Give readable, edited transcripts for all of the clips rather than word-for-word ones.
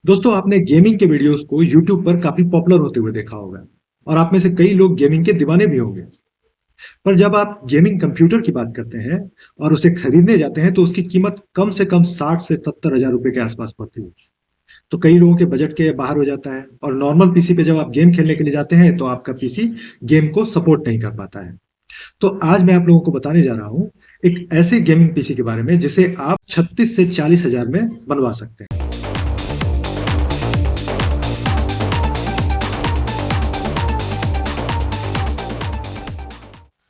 दोस्तों आपने गेमिंग के वीडियोस को YouTube पर काफी पॉपुलर होते हुए देखा होगा और आप में से कई लोग गेमिंग के दीवाने भी होंगे। पर जब आप गेमिंग कंप्यूटर की बात करते हैं और उसे खरीदने जाते हैं तो उसकी कीमत कम से कम 60 से 70 हजार रुपए के आसपास पड़ती है। तो कई लोगों के बजट के बाहर हो जाता है और नॉर्मल पीसी पे जब आप गेम खेलने के लिए जाते हैं तो आपका पीसी गेम को सपोर्ट नहीं कर पाता है। तो आज मैं आप लोगों को बताने जा रहा हूँ एक ऐसे गेमिंग पीसी के बारे में जिसे आप 36 से 40 हजार में बनवा सकते हैं।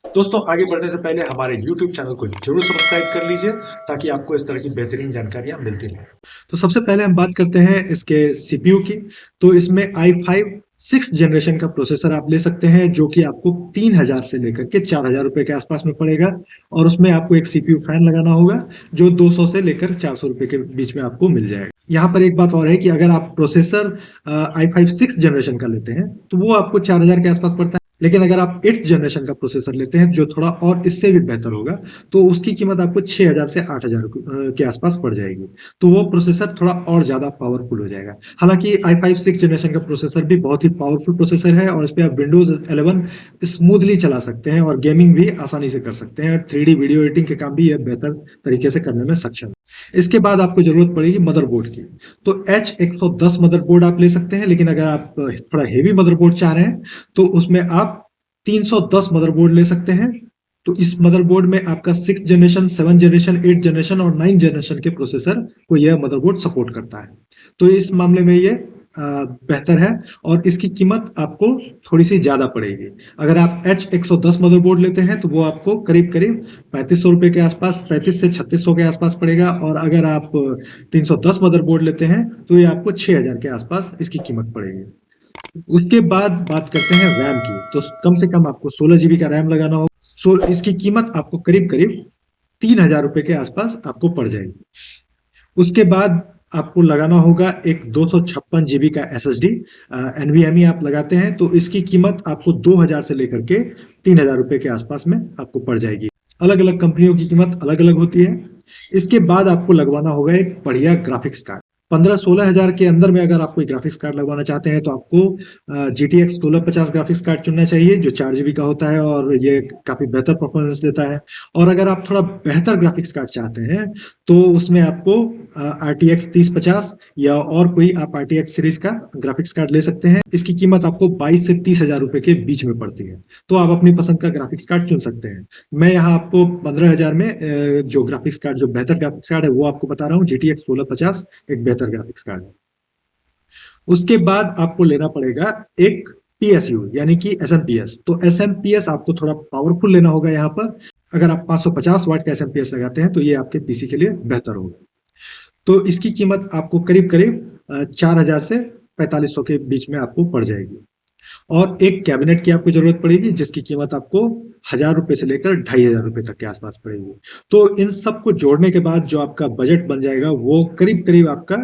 दोस्तों आगे बढ़ने से पहले हमारे YouTube चैनल को जरूर सब्सक्राइब कर लीजिए ताकि आपको इस तरह की बेहतरीन जानकारियां मिलती रहें। तो सबसे पहले हम बात करते हैं इसके सीपीयू की। तो इसमें i5 सिक्स जनरेशन का प्रोसेसर आप ले सकते हैं जो कि आपको 3000 से लेकर के 4000 रुपए के आसपास में पड़ेगा और उसमें आपको एक सीपीयू फैन लगाना होगा जो 200 से लेकर 400 रुपए के बीच में आपको मिल जाएगा। यहाँ पर एक बात और है कि अगर आप प्रोसेसर i5 सिक्स जनरेशन का लेते हैं तो वो आपको 4000 के आसपास पड़ता है, लेकिन अगर आप 8th जनरेशन का प्रोसेसर लेते हैं जो थोड़ा और इससे भी बेहतर होगा तो उसकी कीमत आपको 6000 से 8000 के आसपास पड़ जाएगी। तो वो प्रोसेसर थोड़ा और ज़्यादा पावरफुल हो जाएगा। हालांकि i5 सिक्स जनरेशन का प्रोसेसर भी बहुत ही पावरफुल प्रोसेसर है और इस पर आप विंडोज 11 स्मूथली चला सकते हैं और गेमिंग भी आसानी से कर सकते हैं और 3D वीडियो एडिटिंग के काम भी यह बेहतर तरीके से करने में सक्षम है। इसके बाद आपको जरूरत पड़ेगी मदरबोर्ड की। तो H110 मदरबोर्ड आप ले सकते हैं, लेकिन अगर आप थोड़ा हेवी मदरबोर्ड चाह रहे हैं तो उसमें आप 310 मदरबोर्ड ले सकते हैं। तो इस मदरबोर्ड में आपका 6th generation, 7th generation, 8th generation और 9th जनरेशन के प्रोसेसर को यह मदरबोर्ड सपोर्ट करता है। तो इस मामले में ये बेहतर है और इसकी कीमत आपको थोड़ी सी ज्यादा पड़ेगी। अगर आप H110 मदरबोर्ड लेते हैं तो वो आपको करीब करीब 3500 रुपए के आसपास, 35 से 3600 के आसपास पड़ेगा और अगर आप 310 मदरबोर्ड लेते हैं तो ये आपको 6000 के आसपास इसकी कीमत पड़ेगी। उसके बाद बात करते हैं रैम की। तो कम से कम आपको 16 जीबी का रैम लगाना होगा। तो इसकी कीमत आपको करीब करीब 3000 रुपए के आसपास आपको पड़ जाएगी। उसके बाद आपको लगाना होगा एक 256 जीबी का एसएसडी। एनवीएमई आप लगाते हैं तो इसकी कीमत आपको 2000 से लेकर के 3000 रुपए के आसपास में आपको पड़ जाएगी। अलग अलग कंपनियों की कीमत अलग अलग होती है। इसके बाद आपको लगवाना होगा एक बढ़िया ग्राफिक्स कार्ड। 15-16 हजार के अंदर में अगर आप कोई ग्राफिक्स कार्ड लगवाना चाहते हैं तो आपको GTX 1650 ग्राफिक्स कार्ड चुनना चाहिए जो 4 जीबी का होता है और ये काफी बेहतर परफॉर्मेंस देता है। और अगर आप थोड़ा बेहतर ग्राफिक्स कार्ड चाहते हैं तो उसमें आपको RTX 3050 या और कोई आप RTX सीरीज का ग्राफिक्स कार्ड ले सकते हैं। इसकी कीमत आपको 22 से 30 हजार रुपए के बीच में पड़ती है। तो आप अपनी पसंद का ग्राफिक्स कार्ड चुन सकते हैं। मैं यहाँ आपको 15 हजार में जो ग्राफिक्स कार्ड, जो बेहतर ग्राफिक्स कार्ड है वो आपको बता रहा हूँ। GTX 1650 एक बेहतर ग्राफिक्स कार्ड है। उसके बाद आपको लेना पड़ेगा एक PSU यानी कि SMPS। तो SMPS आपको थोड़ा पावरफुल लेना होगा। यहाँ पर अगर आप 550 वाट का SMPS लगाते हैं तो ये आपके पीसी के लिए बेहतर होगा। तो इसकी कीमत आपको करीब करीब 4000 से 4500 के बीच में आपको पड़ जाएगी। और एक कैबिनेट की आपको जरूरत पड़ेगी जिसकी कीमत आपको 1000 रुपए से लेकर 2500 रुपए तक के आसपास पड़ेगी। तो इन सबको जोड़ने के बाद जो आपका बजट बन जाएगा वो करीब करीब आपका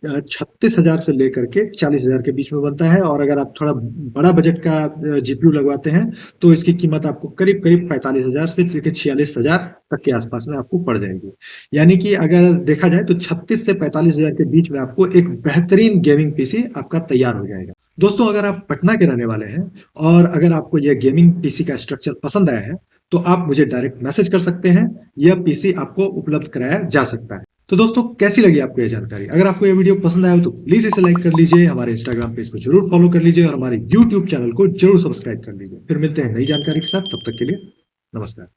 36,000 से लेकर के 40,000 के बीच में बनता है। और अगर आप थोड़ा बड़ा बजट का GPU लगवाते हैं तो इसकी कीमत आपको करीब करीब 45,000 से लेकर 46,000 तक के आसपास में आपको पड़ जाएगी। यानी कि अगर देखा जाए तो 36 से 45,000 के बीच में आपको एक बेहतरीन गेमिंग पीसी आपका तैयार हो जाएगा। दोस्तों अगर आप पटना के रहने वाले हैं और अगर आपको यह गेमिंग पीसी का स्ट्रक्चर पसंद आया है तो आप मुझे डायरेक्ट मैसेज कर सकते हैं। यह पीसी आपको उपलब्ध कराया जा सकता है। तो दोस्तों कैसी लगी आपको यह जानकारी? अगर आपको यह वीडियो पसंद आया हो तो प्लीज इसे लाइक कर लीजिए, हमारे इंस्टाग्राम पेज को जरूर फॉलो कर लीजिए और हमारे यूट्यूब चैनल को जरूर सब्सक्राइब कर लीजिए। फिर मिलते हैं नई जानकारी के साथ, तब तक के लिए नमस्कार।